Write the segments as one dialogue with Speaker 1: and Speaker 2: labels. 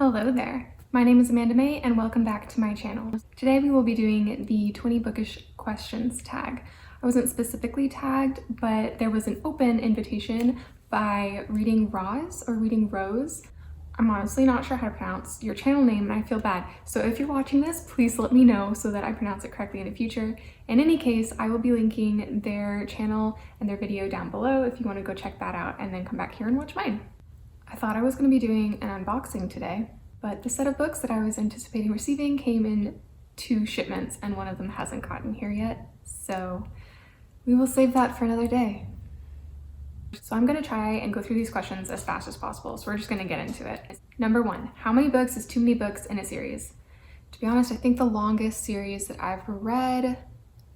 Speaker 1: Hello there, my name is Amanda May and welcome back to my channel. Today we will be doing the 20 Bookish Questions tag. I wasn't specifically tagged, but there was an open invitation by ReadingRoz or ReadingRoz. I'm honestly not sure how to pronounce your channel name and I feel bad. So if you're watching this, please let me know so that I pronounce it correctly in the future. In any case, I will be linking their channel and their video down below if you want to go check that out and then come back here and watch mine. I thought I was going to be doing an unboxing today, but the set of books that I was anticipating receiving came in 2 shipments and one of them hasn't gotten here yet, so we will save that for another day. So I'm going to try and go through these questions as fast as possible, so we're just going to get into it. Number 1, how many books is too many books in a series? To be honest, I think the longest series that I've read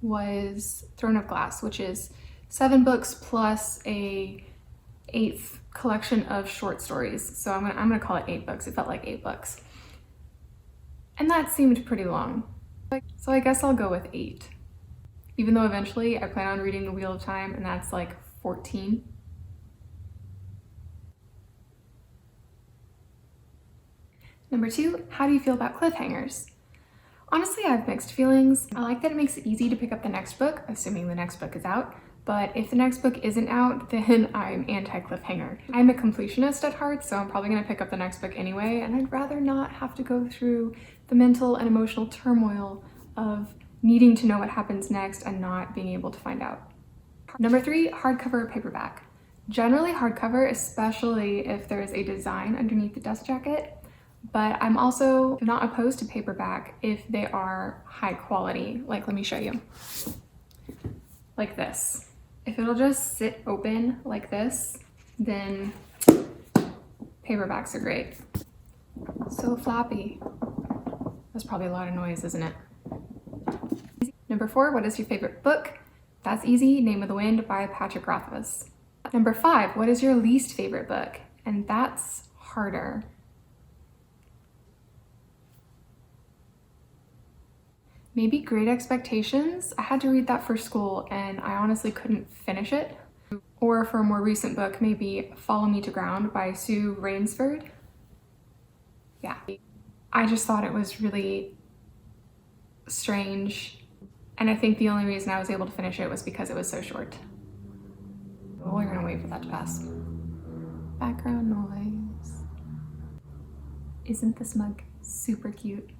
Speaker 1: was Throne of Glass, which is 7 books plus a 8th collection of short stories. So I'm gonna call it 8 books. It felt like 8 books. And that seemed pretty long. So I guess I'll go with 8. Even though eventually I plan on reading The Wheel of Time and that's like 14. Number 2, how do you feel about cliffhangers? Honestly, I have mixed feelings. I like that it makes it easy to pick up the next book, assuming the next book is out. But if the next book isn't out, then I'm anti-cliffhanger. I'm a completionist at heart, so I'm probably gonna pick up the next book anyway, and I'd rather not have to go through the mental and emotional turmoil of needing to know what happens next and not being able to find out. Number 3, hardcover or paperback. Generally hardcover, especially if there is a design underneath the dust jacket, but I'm also not opposed to paperback if they are high quality. Like, let me show you. Like this. If it'll just sit open like this, then paperbacks are great. So floppy. That's probably a lot of noise, isn't it? Number 4, what is your favorite book? That's easy, Name of the Wind by Patrick Rothfuss. Number 5, what is your least favorite book? And that's harder. Maybe Great Expectations. I had to read that for school and I honestly couldn't finish it. Or for a more recent book, maybe Follow Me to Ground by Sue Rainsford. Yeah, I just thought it was really strange. And I think the only reason I was able to finish it was because it was so short. Well, we're gonna wait for that to pass. Background noise. Isn't this mug super cute?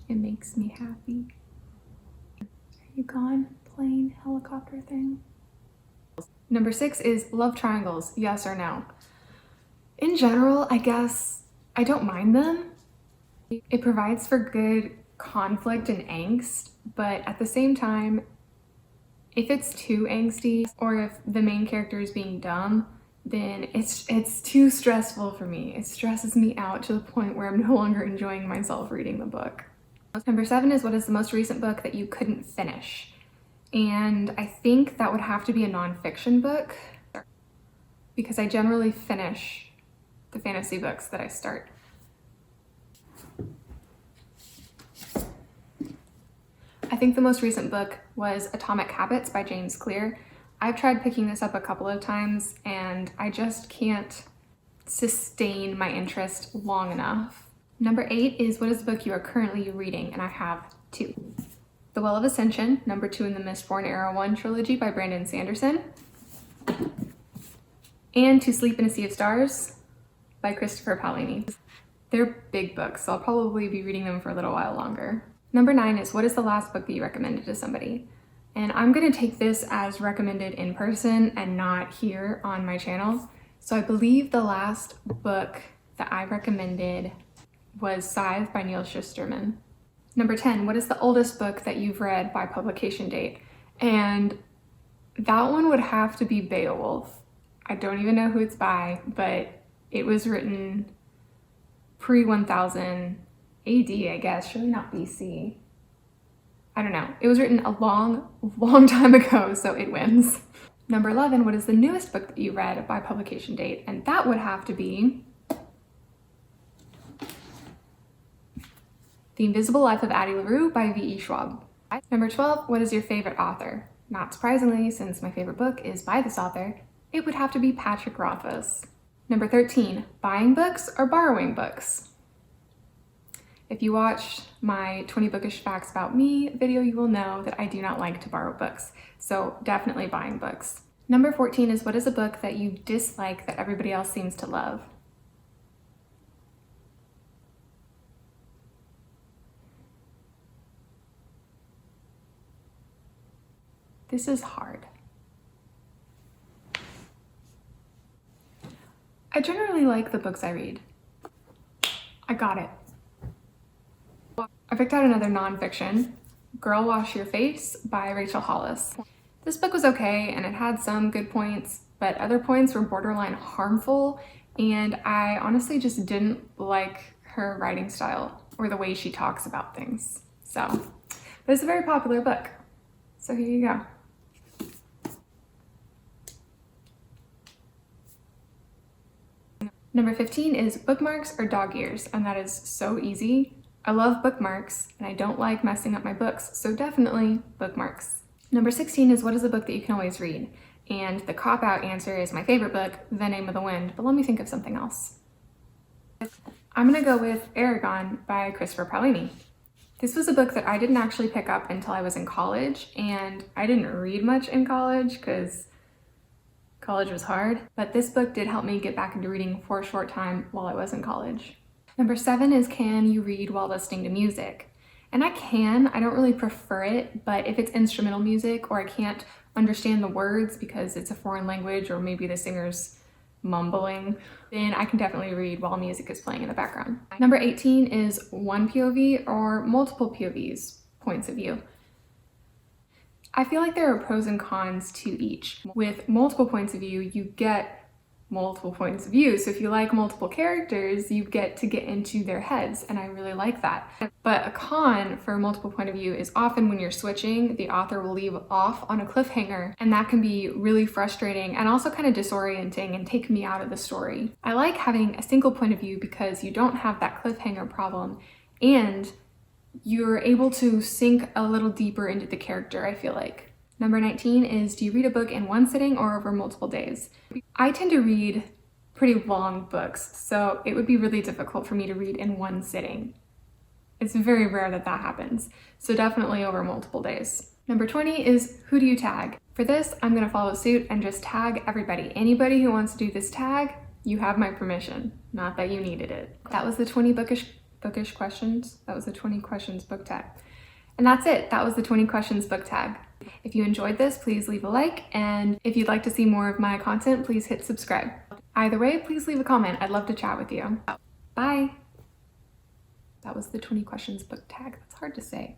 Speaker 1: It makes me happy. Are you gone, plane helicopter thing? Number 6 is love triangles, yes or no? In general, I guess I don't mind them. It provides for good conflict and angst, but at the same time, if it's too angsty or if the main character is being dumb, then it's too stressful for me. It stresses me out to the point where I'm no longer enjoying myself reading the book. Number 7 is what is the most recent book that you couldn't finish? And I think that would have to be a nonfiction book because I generally finish the fantasy books that I start. I think the most recent book was Atomic Habits by James Clear. I've tried picking this up a couple of times and I just can't sustain my interest long enough. Number 8 is what is the book you are currently reading? And I have 2. The Well of Ascension, number 2 in the Mistborn Era 1 trilogy by Brandon Sanderson. And To Sleep in a Sea of Stars by Christopher Paolini. They're big books, so I'll probably be reading them for a little while longer. Number 9 is what is the last book that you recommended to somebody? And I'm gonna take this as recommended in person and not here on my channel. So I believe the last book that I recommended was Scythe by Neil Shusterman. Number 10, what is the oldest book that you've read by publication date? And that one would have to be Beowulf. I don't even know who it's by, but it was written pre-1000 AD, I guess, surely not BC. I don't know. It was written a long time ago, so it wins. Number 11, what is the newest book that you read by publication date? And that would have to be The Invisible Life of Addie LaRue by V.E. Schwab. Number 12, what is your favorite author? Not surprisingly, since my favorite book is by this author, it would have to be Patrick Rothfuss. Number 13, buying books or borrowing books? If you watched my 20 bookish facts about me video, you will know that I do not like to borrow books. So definitely buying books. Number 14 is, what is a book that you dislike that everybody else seems to love? This is hard. I generally like the books I read. I got it. I picked out another nonfiction, Girl Wash Your Face by Rachel Hollis. This book was okay and it had some good points, but other points were borderline harmful, and I honestly just didn't like her writing style or the way she talks about things. But it's a very popular book. So here you go. Number 15 is bookmarks or dog ears, and that is so easy. I love bookmarks and I don't like messing up my books, so definitely bookmarks. Number 16 is, what is a book that you can always read? And the cop-out answer is my favorite book, The Name of the Wind, but let me think of something else. I'm gonna go with Aragon by Christopher Paolini. This was a book that I didn't actually pick up until I was in college, and I didn't read much in college because college was hard, but this book did help me get back into reading for a short time while I was in college. Number 7 is, can you read while listening to music? And I can, I don't really prefer it, but if it's instrumental music or I can't understand the words because it's a foreign language or maybe the singer's mumbling, then I can definitely read while music is playing in the background. Number 18 is one POV or multiple POVs, points of view. I feel like there are pros and cons to each. With multiple points of view, you get multiple points of view. So if you like multiple characters, you get to get into their heads, and I really like that. But a con for multiple point of view is often when you're switching, the author will leave off on a cliffhanger, and that can be really frustrating and also kind of disorienting and take me out of the story. I like having a single point of view because you don't have that cliffhanger problem, and you're able to sink a little deeper into the character, I feel like. Number 19 is, do you read a book in one sitting or over multiple days? I tend to read pretty long books, so it would be really difficult for me to read in one sitting. It's very rare that that happens, so definitely over multiple days. Number 20 is, who do you tag? For this, I'm gonna follow suit and just tag everybody. Anybody who wants to do this tag, you have my permission. Not that you needed it. That was the 20 bookish questions. That was the 20 questions book tag. And that's it. That was the 20 questions book tag. If you enjoyed this, please leave a like, and if you'd like to see more of my content, please hit subscribe. Either way, please leave a comment. I'd love to chat with you. Bye. That was the 20 questions book tag. That's hard to say.